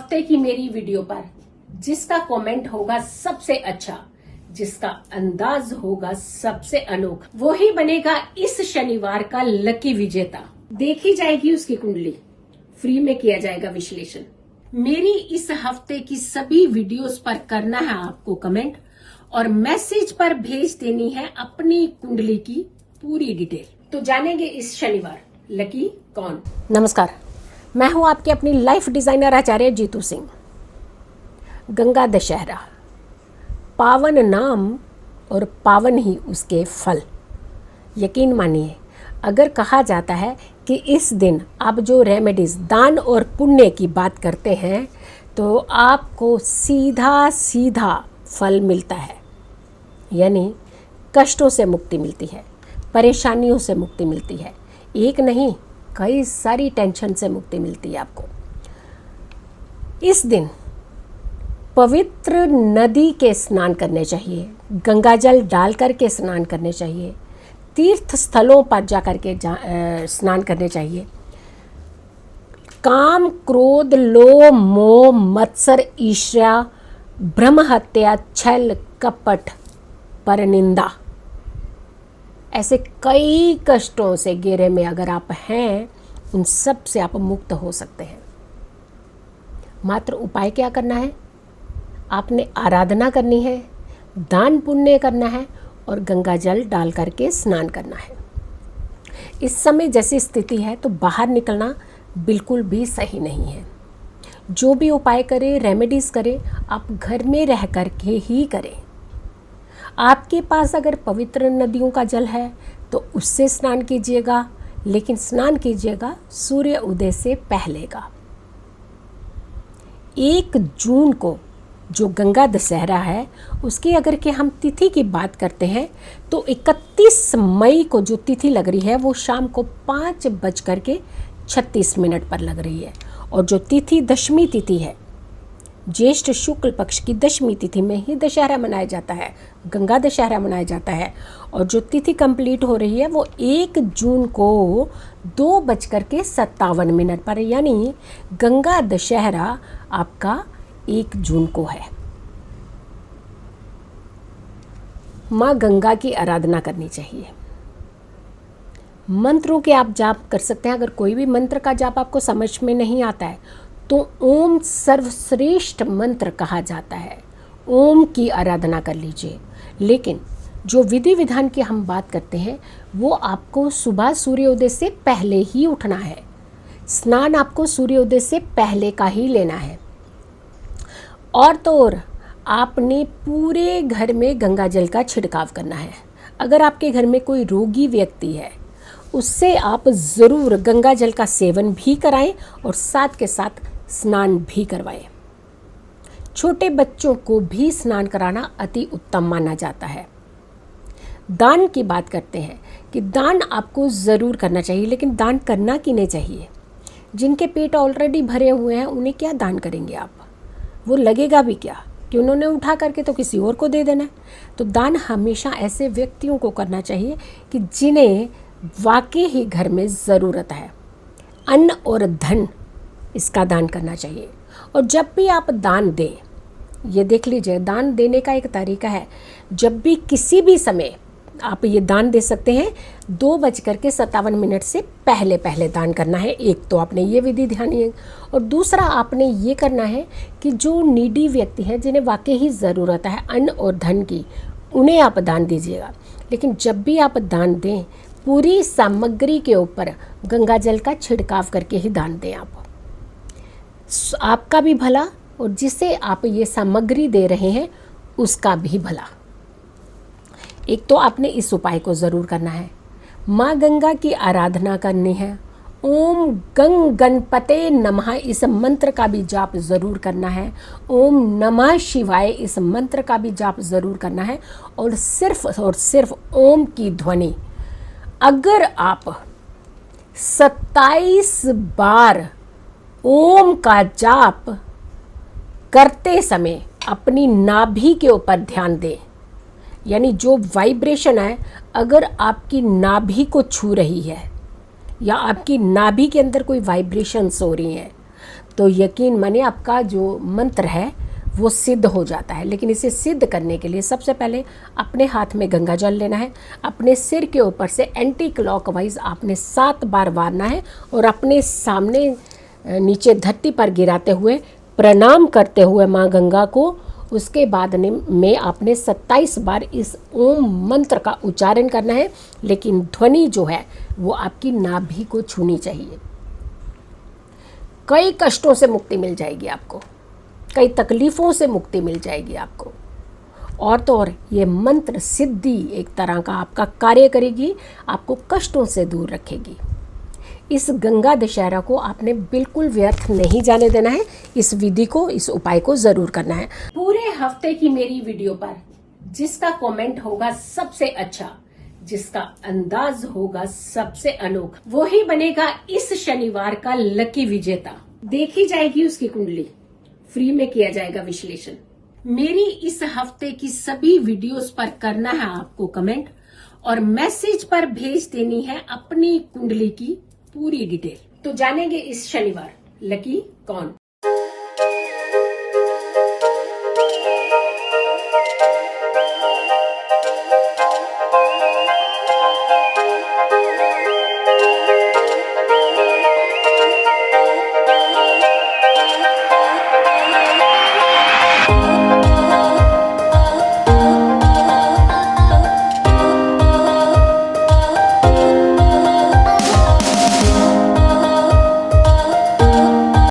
हफ्ते की मेरी वीडियो पर जिसका कमेंट होगा सबसे अच्छा, जिसका अंदाज होगा सबसे अनोखा, वो ही बनेगा इस शनिवार का लकी विजेता। देखी जाएगी उसकी कुंडली, फ्री में किया जाएगा विश्लेषण। मेरी इस हफ्ते की सभी वीडियोस पर करना है आपको कमेंट और मैसेज पर भेज देनी है अपनी कुंडली की पूरी डिटेल। तो जानेंगे इस शनिवार लकी कौन। नमस्कार, मैं हूं आपकी अपनी लाइफ डिजाइनर आचार्य जीतू सिंह। गंगा दशहरा, पावन नाम और पावन ही उसके फल। यकीन मानिए, अगर कहा जाता है कि इस दिन आप जो रेमेडीज, दान और पुण्य की बात करते हैं तो आपको सीधा सीधा फल मिलता है। यानी कष्टों से मुक्ति मिलती है, परेशानियों से मुक्ति मिलती है, एक नहीं कई सारी टेंशन से मुक्ति मिलती है आपको। इस दिन पवित्र नदी के स्नान करने चाहिए, गंगा जल डाल करके स्नान करने चाहिए, तीर्थ स्थलों पर जा करके स्नान करने चाहिए। काम, क्रोध, लोभ, मोह, मत्सर, ईर्ष्या, ब्रह्म हत्या, छल, कपट, परनिंदा, ऐसे कई कष्टों से घेरे में अगर आप हैं, उन सब से आप मुक्त हो सकते हैं। मात्र उपाय क्या करना है? आपने आराधना करनी है, दान पुण्य करना है और गंगा जल डाल करके स्नान करना है। इस समय जैसी स्थिति है तो बाहर निकलना बिल्कुल भी सही नहीं है। जो भी उपाय करें, रेमेडीज़ करें, आप घर में रह करके ही करें। आपके पास अगर पवित्र नदियों का जल है तो उससे स्नान कीजिएगा, लेकिन स्नान कीजिएगा सूर्य उदय से पहले का। 1 जून को जो गंगा दशहरा है, उसकी अगर कि हम तिथि की बात करते हैं तो 31 मई को जो तिथि लग रही है वो शाम को 5:36 पर लग रही है। और जो तिथि दशमी तिथि है, ज्येष्ठ शुक्ल पक्ष की दशमी तिथि में ही दशहरा मनाया जाता है, गंगा दशहरा मनाया जाता है। और जो तिथि कंप्लीट हो रही है वो 1 जून को 2:57 पर, यानी गंगा दशहरा आपका 1 जून को है। माँ गंगा की आराधना करनी चाहिए। मंत्रों के आप जाप कर सकते हैं। अगर कोई भी मंत्र का जाप आपको समझ में नहीं आता है तो ओम सर्वश्रेष्ठ मंत्र कहा जाता है, ओम की आराधना कर लीजिए। लेकिन जो विधि विधान की हम बात करते हैं वो आपको सुबह सूर्योदय से पहले ही उठना है। स्नान आपको सूर्योदय से पहले का ही लेना है। और तो और आपने पूरे घर में गंगा जल का छिड़काव करना है। अगर आपके घर में कोई रोगी व्यक्ति है, उससे आप ज़रूर गंगा जल का सेवन भी कराएं और साथ के साथ स्नान भी करवाएं। छोटे बच्चों को भी स्नान कराना अति उत्तम माना जाता है। दान की बात करते हैं कि दान आपको ज़रूर करना चाहिए, लेकिन दान करना किन्हें चाहिए? जिनके पेट ऑलरेडी भरे हुए हैं उन्हें क्या दान करेंगे आप? वो लगेगा भी क्या कि उन्होंने उठा करके तो किसी और को दे देना है। तो दान हमेशा ऐसे व्यक्तियों को करना चाहिए कि जिन्हें वाकई ही घर में ज़रूरत है। अन्न और धन, इसका दान करना चाहिए। और जब भी आप दान दें, ये देख लीजिए, दान देने का एक तरीका है। जब भी किसी भी समय आप ये दान दे सकते हैं, 2:57 से पहले पहले दान करना है। एक तो आपने ये विधि ध्यान है, और दूसरा आपने ये करना है कि जो नीडी व्यक्ति हैं, जिन्हें वाकई ही ज़रूरत है अन्न और धन की, उन्हें आप दान दीजिएगा। लेकिन जब भी आप दान दें, पूरी सामग्री के ऊपर गंगा जल का छिड़काव करके ही दान दें। आपका भी भला और जिसे आप ये सामग्री दे रहे हैं उसका भी भला। एक तो आपने इस उपाय को ज़रूर करना है। माँ गंगा की आराधना करनी है। ओम गंग गणपते नमः, इस मंत्र का भी जाप ज़रूर करना है। ओम नमः शिवाय, इस मंत्र का भी जाप ज़रूर करना है। और सिर्फ ओम की ध्वनि अगर आप 27 बार ओम का जाप करते समय अपनी नाभि के ऊपर ध्यान दें। यानी जो वाइब्रेशन है, अगर आपकी नाभि को छू रही है या आपकी नाभि के अंदर कोई वाइब्रेशंस हो रही हैं, तो यकीन मानिए आपका जो मंत्र है वो सिद्ध हो जाता है। लेकिन इसे सिद्ध करने के लिए सबसे पहले अपने हाथ में गंगा जल लेना है, अपने सिर के ऊपर से एंटी क्लॉकवाइज आपने 7 बार वारना है और अपने सामने नीचे धरती पर गिराते हुए प्रणाम करते हुए माँ गंगा को, उसके बाद में आपने 27 बार इस ओम मंत्र का उच्चारण करना है। लेकिन ध्वनि जो है वो आपकी नाभि को छूनी चाहिए। कई कष्टों से मुक्ति मिल जाएगी आपको, कई तकलीफ़ों से मुक्ति मिल जाएगी आपको। और तो और ये मंत्र सिद्धि एक तरह का आपका कार्य करेगी, आपको कष्टों से दूर रखेगी। इस गंगा दशहरा को आपने बिल्कुल व्यर्थ नहीं जाने देना है। इस विधि को, इस उपाय को ज़रूर करना है। पूरे हफ्ते की मेरी वीडियो पर जिसका कमेंट होगा सबसे अच्छा, जिसका अंदाज होगा सबसे अनोखा, वो ही बनेगा इस शनिवार का लकी विजेता। देखी जाएगी उसकी कुंडली, फ्री में किया जाएगा विश्लेषण। मेरी इस हफ्ते की सभी वीडियोस पर करना है आपको कमेंट और मैसेज पर भेज देनी है अपनी कुंडली की पूरी डिटेल। तो जानेंगे इस शनिवार लकी कौन।